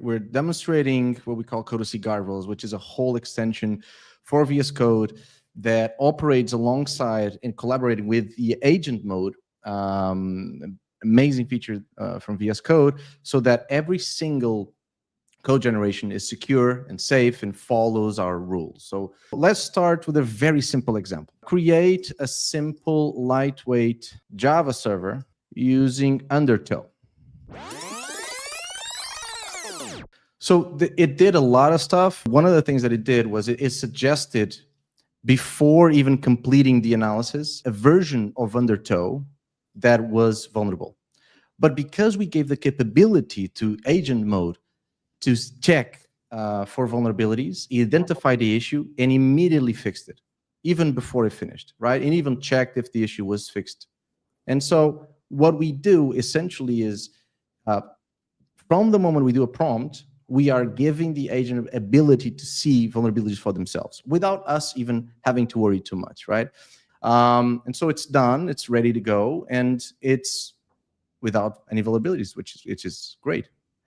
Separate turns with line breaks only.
we're demonstrating what we call Codacy Guardrails, which is a whole extension for VS Code that operates alongside and collaborating with the agent mode. Amazing feature from VS Code, so that every single code generation is secure and safe and follows our rules. So let's start with a very simple example. Create a simple, lightweight Java server using Undertow. So it did a lot of stuff. One of the things that it did was it suggested, before even completing the analysis, a version of Undertow that was vulnerable. But because we gave the capability to agent mode to check for vulnerabilities, it identified the issue and immediately fixed it, even before it finished, right? And even checked if the issue was fixed. And so what we do essentially is, from the moment we do a prompt, we are giving the agent ability to see vulnerabilities for themselves without us even having to worry too much, right? And so it's done, it's ready to go, and it's without any vulnerabilities, which is great.